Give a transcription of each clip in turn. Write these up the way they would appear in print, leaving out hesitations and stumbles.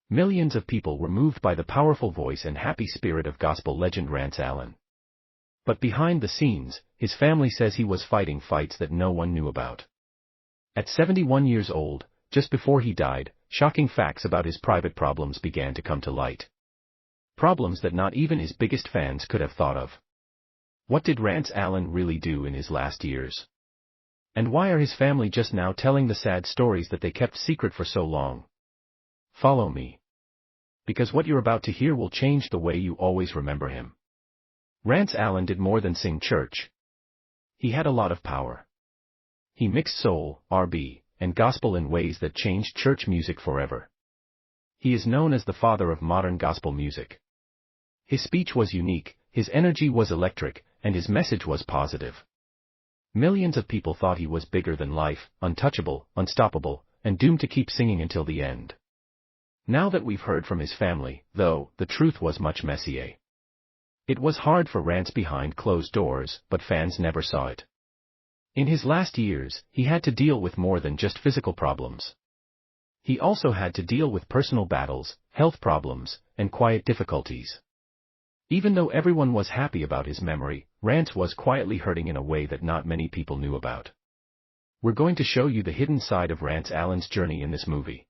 Millions of people were moved by the powerful voice and happy spirit of gospel legend Rance Allen. But behind the scenes, his family says he was fighting fights that no one knew about. At 71 years old, just before he died, shocking facts about his private problems began to come to light. Problems that not even his biggest fans could have thought of. What did Rance Allen really do in his last years? And why are his family just now telling the sad stories that they kept secret for so long? Follow me. Because what you're about to hear will change the way you always remember him. Rance Allen did more than sing church. He had a lot of power. He mixed soul, R&B, and gospel in ways that changed church music forever. He is known as the father of modern gospel music. His speech was unique, his energy was electric, and his message was positive. Millions of people thought he was bigger than life, untouchable, unstoppable, and doomed to keep singing until the end. Now that we've heard from his family, though, the truth was much messier. It was hard for Rance behind closed doors, but fans never saw it. In his last years, he had to deal with more than just physical problems. He also had to deal with personal battles, health problems, and quiet difficulties. Even though everyone was happy about his memory, Rance was quietly hurting in a way that not many people knew about. We're going to show you the hidden side of Rance Allen's journey in this movie.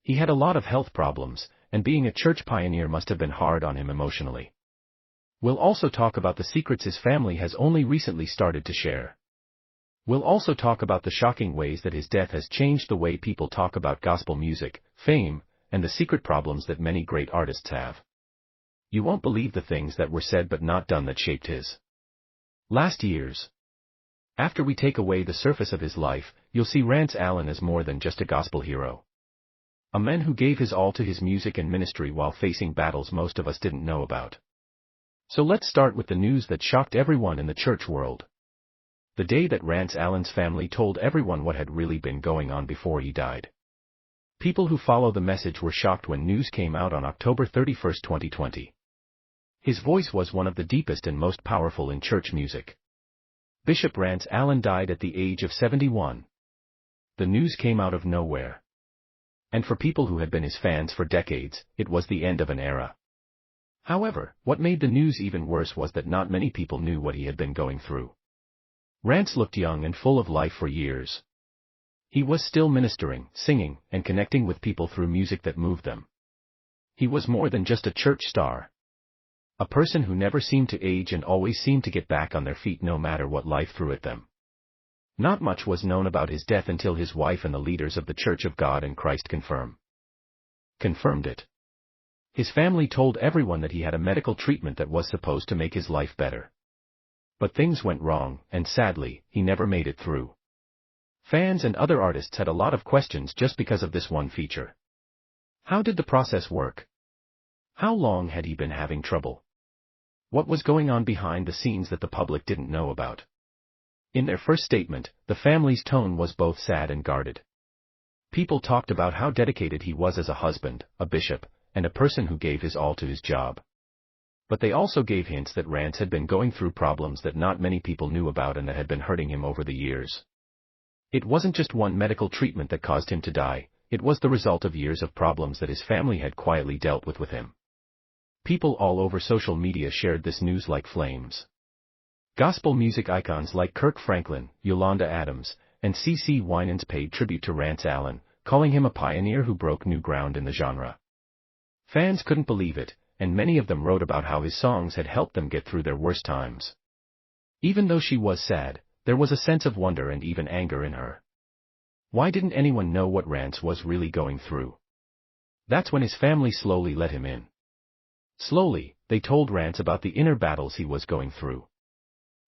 He had a lot of health problems, and being a church pioneer must have been hard on him emotionally. We'll also talk about the secrets his family has only recently started to share. We'll also talk about the shocking ways that his death has changed the way people talk about gospel music, fame, and the secret problems that many great artists have. You won't believe the things that were said but not done that shaped his last years. After we take away the surface of his life, you'll see Rance Allen as more than just a gospel hero. A man who gave his all to his music and ministry while facing battles most of us didn't know about. So let's start with the news that shocked everyone in the church world. The day that Rance Allen's family told everyone what had really been going on before he died. People who follow the message were shocked when news came out on October 31, 2020. His voice was one of the deepest and most powerful in church music. Bishop Rance Allen died at the age of 71. The news came out of nowhere. And for people who had been his fans for decades, it was the end of an era. However, what made the news even worse was that not many people knew what he had been going through. Rance looked young and full of life for years. He was still ministering, singing, and connecting with people through music that moved them. He was more than just a church star. A person who never seemed to age and always seemed to get back on their feet no matter what life threw at them. Not much was known about his death until his wife and the leaders of the Church of God in Christ confirmed it. His family told everyone that he had a medical treatment that was supposed to make his life better. But things went wrong, and sadly, he never made it through. Fans and other artists had a lot of questions just because of this one feature. How did the process work? How long had he been having trouble? What was going on behind the scenes that the public didn't know about? In their first statement, the family's tone was both sad and guarded. People talked about how dedicated he was as a husband, a bishop, and a person who gave his all to his job. But they also gave hints that Rance had been going through problems that not many people knew about and that had been hurting him over the years. It wasn't just one medical treatment that caused him to die, it was the result of years of problems that his family had quietly dealt with him. People all over social media shared this news like flames. Gospel music icons like Kirk Franklin, Yolanda Adams, and CeCe Winans paid tribute to Rance Allen, calling him a pioneer who broke new ground in the genre. Fans couldn't believe it, and many of them wrote about how his songs had helped them get through their worst times. Even though she was sad, there was a sense of wonder and even anger in her. Why didn't anyone know what Rance was really going through? That's when his family slowly let him in. Slowly, they told Rance about the inner battles he was going through.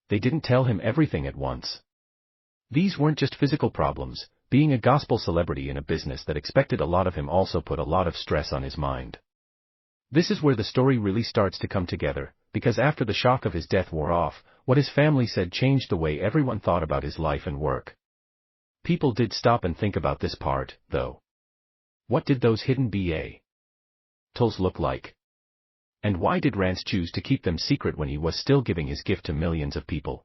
They didn't tell him everything at once. These weren't just physical problems. Being a gospel celebrity in a business that expected a lot of him also put a lot of stress on his mind. This is where the story really starts to come together, because after the shock of his death wore off, what his family said changed the way everyone thought about his life and work. People did stop and think about this part, though. What did those hidden battles look like? And why did Rance choose to keep them secret when he was still giving his gift to millions of people?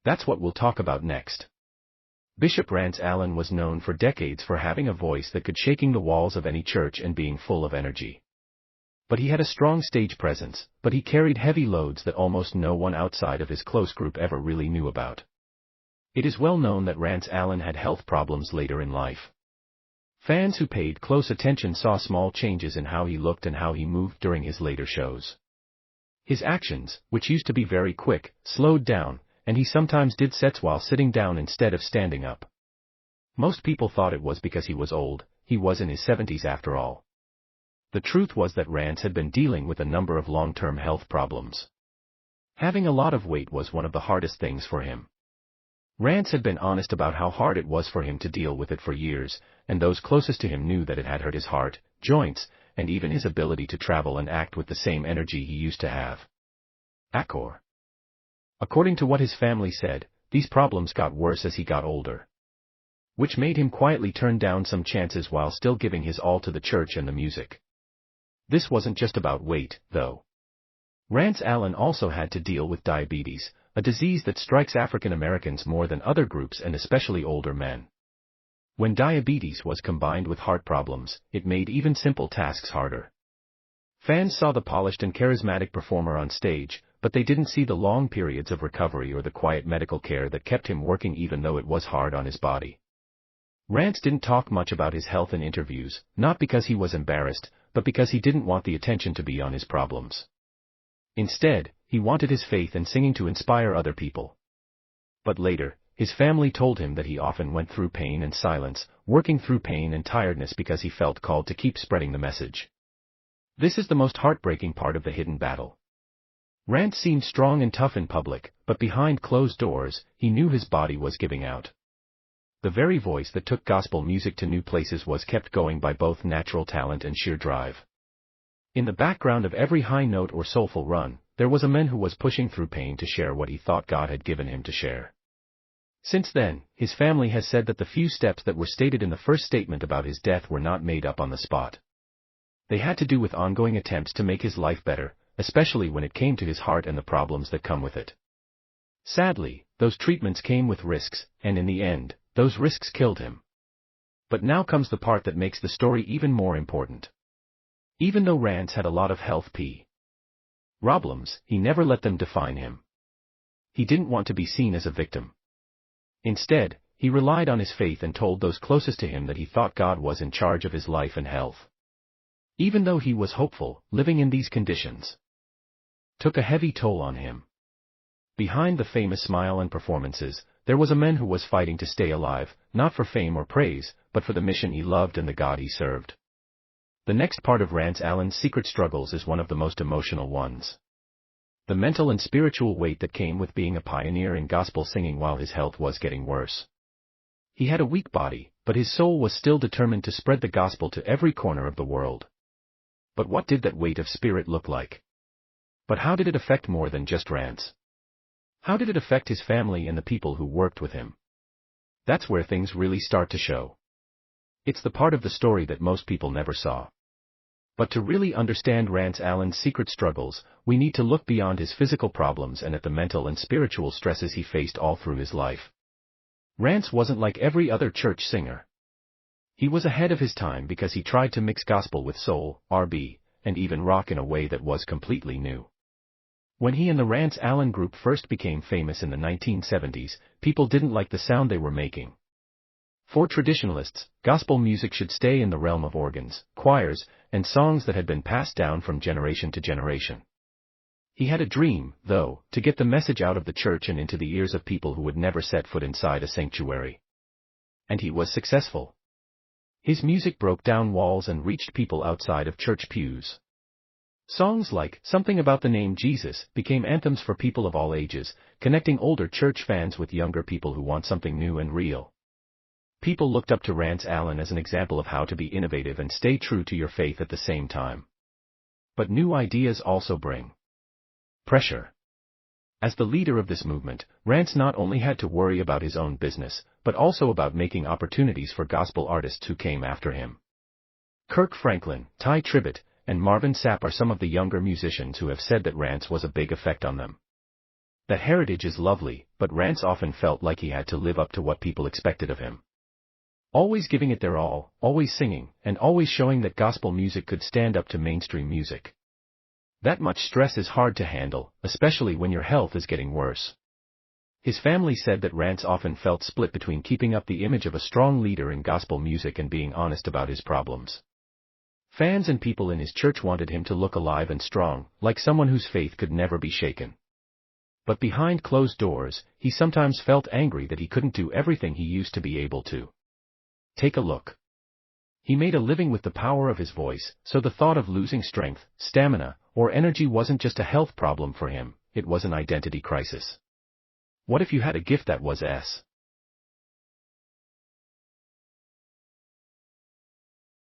That's what we'll talk about next. Bishop Rance Allen was known for decades for having a voice that could shaking the walls of any church and being full of energy. But he had a strong stage presence, but he carried heavy loads that almost no one outside of his close group ever really knew about. It is well known that Rance Allen had health problems later in life. Fans who paid close attention saw small changes in how he looked and how he moved during his later shows. His actions, which used to be very quick, slowed down, and he sometimes did sets while sitting down instead of standing up. Most people thought it was because he was old. He was in his 70s after all. The truth was that Rance had been dealing with a number of long-term health problems. Having a lot of weight was one of the hardest things for him. Rance had been honest about how hard it was for him to deal with it for years, and those closest to him knew that it had hurt his heart, joints, and even his ability to travel and act with the same energy he used to have. According to what his family said, these problems got worse as he got older, which made him quietly turn down some chances while still giving his all to the church and the music. This wasn't just about weight, though. Rance Allen also had to deal with diabetes, a disease that strikes African Americans more than other groups and especially older men. When diabetes was combined with heart problems, it made even simple tasks harder. Fans saw the polished and charismatic performer on stage, but they didn't see the long periods of recovery or the quiet medical care that kept him working even though it was hard on his body. Rance didn't talk much about his health in interviews, not because he was embarrassed, but because he didn't want the attention to be on his problems. Instead, he wanted his faith and singing to inspire other people. But later, his family told him that he often went through pain and silence, working through pain and tiredness because he felt called to keep spreading the message. This is the most heartbreaking part of the hidden battle. Rance seemed strong and tough in public, but behind closed doors, he knew his body was giving out. The very voice that took gospel music to new places was kept going by both natural talent and sheer drive. In the background of every high note or soulful run, there was a man who was pushing through pain to share what he thought God had given him to share. Since then, his family has said that the few steps that were stated in the first statement about his death were not made up on the spot. They had to do with ongoing attempts to make his life better, especially when it came to his heart and the problems that come with it. Sadly, those treatments came with risks, and in the end, those risks killed him. But now comes the part that makes the story even more important. Even though Rance had a lot of health problems, he never let them define him. He didn't want to be seen as a victim. Instead, he relied on his faith and told those closest to him that he thought God was in charge of his life and health. Even though he was hopeful, living in these conditions took a heavy toll on him. Behind the famous smile and performances, there was a man who was fighting to stay alive, not for fame or praise, but for the mission he loved and the God he served. The next part of Rance Allen's secret struggles is one of the most emotional ones. The mental and spiritual weight that came with being a pioneer in gospel singing while his health was getting worse. He had a weak body, but his soul was still determined to spread the gospel to every corner of the world. But what did that weight of spirit look like? But how did it affect more than just Rance? How did it affect his family and the people who worked with him? That's where things really start to show. It's the part of the story that most people never saw. But to really understand Rance Allen's secret struggles, we need to look beyond his physical problems and at the mental and spiritual stresses he faced all through his life. Rance wasn't like every other church singer. He was ahead of his time because he tried to mix gospel with soul, R&B, and even rock in a way that was completely new. When he and the Rance Allen Group first became famous in the 1970s, people didn't like the sound they were making. For traditionalists, gospel music should stay in the realm of organs, choirs, and songs that had been passed down from generation to generation. He had a dream, though, to get the message out of the church and into the ears of people who would never set foot inside a sanctuary. And he was successful. His music broke down walls and reached people outside of church pews. Songs like "Something About the Name Jesus" became anthems for people of all ages, connecting older church fans with younger people who want something new and real. People looked up to Rance Allen as an example of how to be innovative and stay true to your faith at the same time. But new ideas also bring pressure. As the leader of this movement, Rance not only had to worry about his own business, but also about making opportunities for gospel artists who came after him. Kirk Franklin, Ty Tribbett, and Marvin Sapp are some of the younger musicians who have said that Rance was a big effect on them. That heritage is lovely, but Rance often felt like he had to live up to what people expected of him. Always giving it their all, always singing, and always showing that gospel music could stand up to mainstream music. That much stress is hard to handle, especially when your health is getting worse. His family said that Rance often felt split between keeping up the image of a strong leader in gospel music and being honest about his problems. Fans and people in his church wanted him to look alive and strong, like someone whose faith could never be shaken. But behind closed doors, he sometimes felt angry that he couldn't do everything he used to be able to. Take a look. He made a living with the power of his voice, so the thought of losing strength, stamina, or energy wasn't just a health problem for him, it was an identity crisis. What if you had a gift that was